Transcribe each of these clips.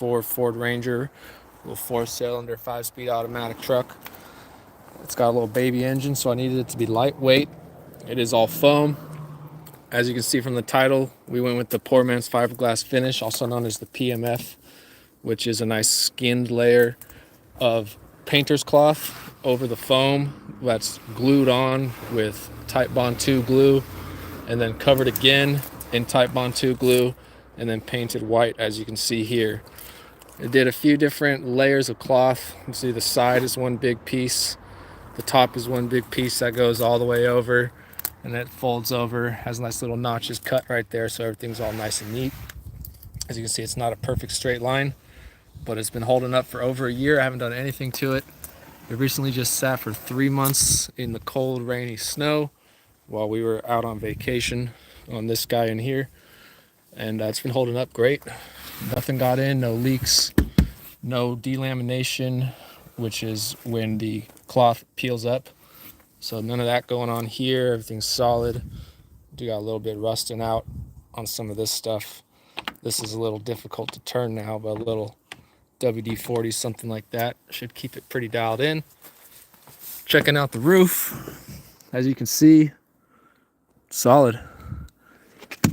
Ford Ranger, little 4-cylinder 5-speed automatic truck. It's got a little baby engine, so I needed it to be lightweight. It is all foam. As you can see from the title, we went with the poor man's fiberglass finish, also known as the PMF, which is a nice skinned layer of painter's cloth over the foam that's glued on with Titebond 2 glue, and then covered again in Titebond 2 glue, and then painted white, as you can see here. It did a few different layers of cloth. You can see the side is one big piece, the top is one big piece that goes all the way over, and it folds over, has nice little notches cut right there, so everything's all nice and neat. As you can see, it's not a perfect straight line, but it's been holding up for over a year. I haven't done anything to it. It recently just sat for 3 months in the cold, rainy snow while we were out on vacation on this guy in here, and it's been holding up great. Nothing got in, no leaks, no delamination, which is when the cloth peels up. So none of that going on here. Everything's solid. Do got a little bit rusting out on some of this stuff. This is a little difficult to turn now, but a little WD-40, something like that, should keep it pretty dialed in. Checking out the roof, as you can see, solid.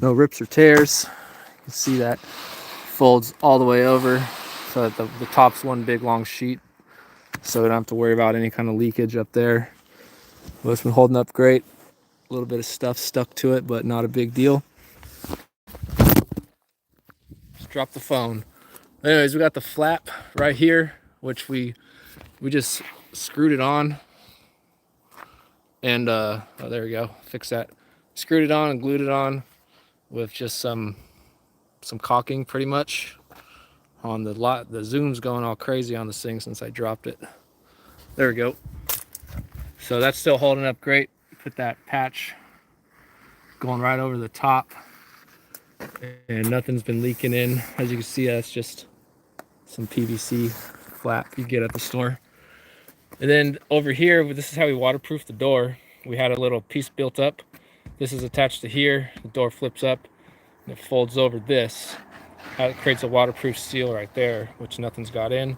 No rips or tears. You can see that folds all the way over so that the top's one big long sheet, so we don't have to worry about any kind of leakage up there. Well, it's been holding up great. A little bit of stuff stuck to it, but not a big deal. Just dropped the phone. Anyways, we got the flap right here, which we just screwed it on, and oh, there we go, fix that. Screwed it on and glued it on with just some caulking, pretty much. On the lot, the zoom's going all crazy on this thing since I dropped it. There we go. So that's still holding up great. Put that patch going right over the top, and nothing's been leaking in. As you can see, that's just some PVC flap you get at the store. And then over here, this is how we waterproof the door. We had a little piece built up. This is attached to here. The door flips up and it folds over this. It creates a waterproof seal right there, which nothing's got in.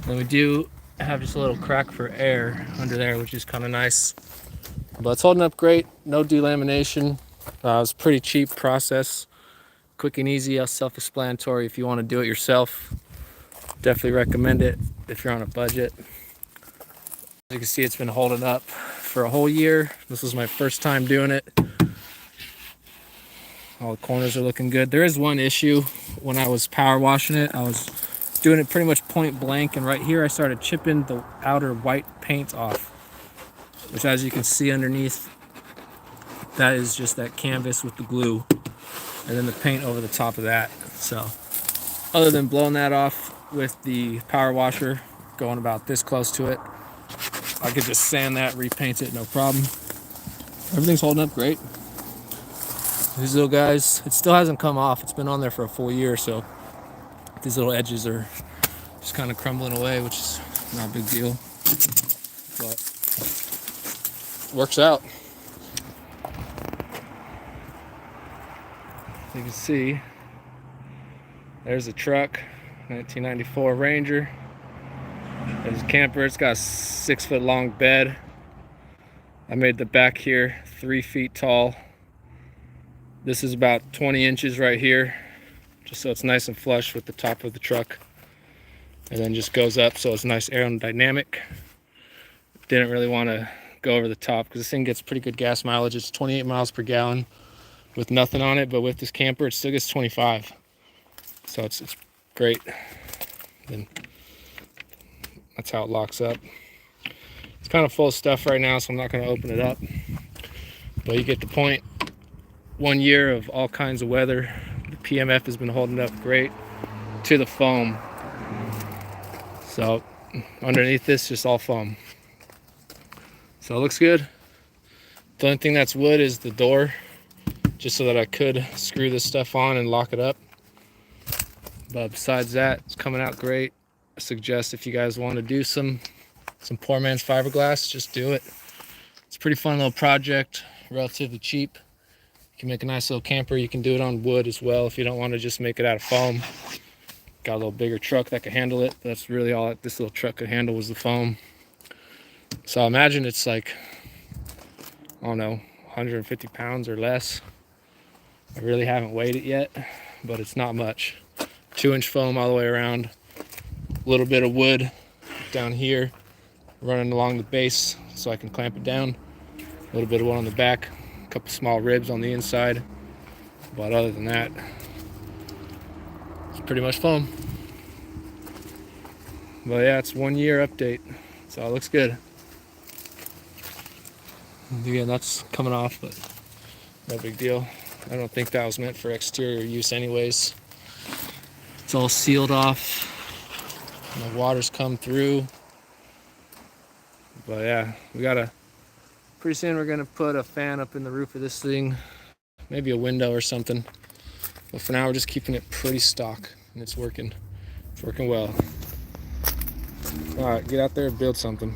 Then we do have just a little crack for air under there, which is kind of nice. But it's holding up great. No delamination. It was a pretty cheap process. Quick and easy, self-explanatory. If you want to do it yourself, definitely recommend it if you're on a budget. As you can see, it's been holding up for a whole year. This was my first time doing it. All the corners are looking good. There is one issue. When I was power washing it, I was doing it pretty much point blank, and right here I started chipping the outer white paint off, which, as you can see underneath, that is just that canvas with the glue, and then the paint over the top of that. So other than blowing that off with the power washer, going about this close to it, I could just sand that, repaint it, no problem. Everything's holding up great. These little guys, it still hasn't come off. It's been on there for a full year, so these little edges are just kind of crumbling away, which is not a big deal, but works out. You can see there's a truck, 1994 Ranger. There's a camper. It's got a 6-foot long bed. I made the back here 3 feet tall. This is about 20 inches right here, just so it's nice and flush with the top of the truck, and then just goes up so it's nice aerodynamic. Didn't really want to go over the top because this thing gets pretty good gas mileage. It's 28 miles per gallon with nothing on it, but with this camper it still gets 25, so it's great. Then that's how it locks up. It's kind of full of stuff right now, so I'm not going to open it up, but you get the point. 1 year of all kinds of weather. The PMF has been holding up great to the foam. So underneath this, just all foam. So it looks good. The only thing that's wood is the door, just so that I could screw this stuff on and lock it up. But besides that, it's coming out great. I suggest if you guys want to do some poor man's fiberglass, just do it. It's a pretty fun little project, relatively cheap. You can make a nice little camper. You can do it on wood as well if you don't want to just make it out of foam. Got a little bigger truck that could handle it. That's really all that this little truck could handle was the foam. So I imagine it's like, I don't know, 150 pounds or less. I really haven't weighed it yet, but it's not much. 2-inch foam all the way around. A little bit of wood down here running along the base so I can clamp it down. A little bit of wood on the back. A couple small ribs on the inside. But other than that, it's pretty much foam. But yeah, it's 1 year update. So it looks good. Again, that's coming off, but no big deal. I don't think that was meant for exterior use anyways. It's all sealed off. And the water's come through. But yeah, pretty soon we're gonna put a fan up in the roof of this thing. Maybe a window or something. But for now, we're just keeping it pretty stock, and it's working. It's working well. All right, get out there and build something.